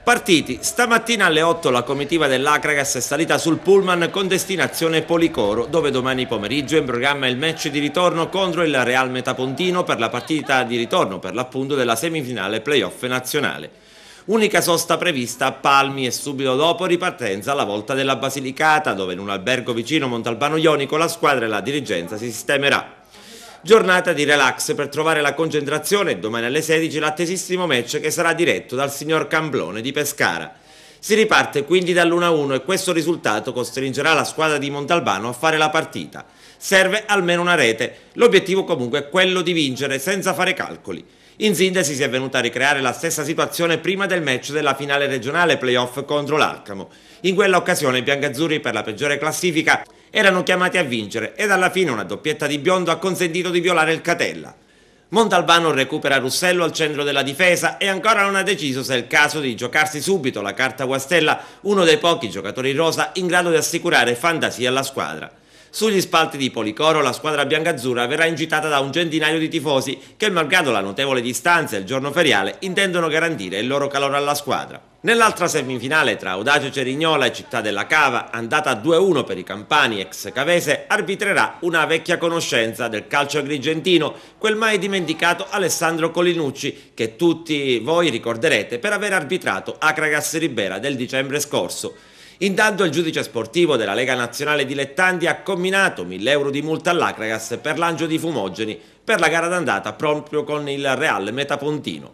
Partiti, stamattina alle 8 la comitiva dell'Acragas è salita sul pullman con destinazione Policoro, dove domani pomeriggio è in programma il match di ritorno contro il Real Metapontino per la partita di ritorno per l'appunto della semifinale playoff nazionale. Unica sosta prevista a Palmi e subito dopo ripartenza alla volta della Basilicata, dove in un albergo vicino Montalbano Jonico la squadra e la dirigenza si sistemerà. Giornata di relax per trovare la concentrazione e domani alle 16 l'attesissimo match che sarà diretto dal signor Camblone di Pescara. Si riparte quindi dall'1-1 e questo risultato costringerà la squadra di Montalbano a fare la partita. Serve almeno una rete, l'obiettivo comunque è quello di vincere senza fare calcoli. In sintesi si è venuta a ricreare la stessa situazione prima del match della finale regionale playoff contro l'Alcamo. In quella occasione i biancazzurri per la peggiore classifica erano chiamati a vincere ed alla fine una doppietta di Biondo ha consentito di violare il Catella. Montalbano recupera Russello al centro della difesa e ancora non ha deciso se è il caso di giocarsi subito la carta Guastella, uno dei pochi giocatori rosa in grado di assicurare fantasia alla squadra. Sugli spalti di Policoro la squadra biancazzurra verrà incitata da un centinaio di tifosi che, malgrado la notevole distanza e il giorno feriale, intendono garantire il loro calore alla squadra. Nell'altra semifinale tra Audace Cerignola e Città della Cava, andata 2-1 per i campani ex cavese, arbitrerà una vecchia conoscenza del calcio agrigentino, quel mai dimenticato Alessandro Colinucci, che tutti voi ricorderete per aver arbitrato Acragas Ribera del dicembre scorso. Intanto il giudice sportivo della Lega Nazionale Dilettanti ha comminato 1.000 euro di multa all'Acragas per lancio di fumogeni per la gara d'andata proprio con il Real Metapontino.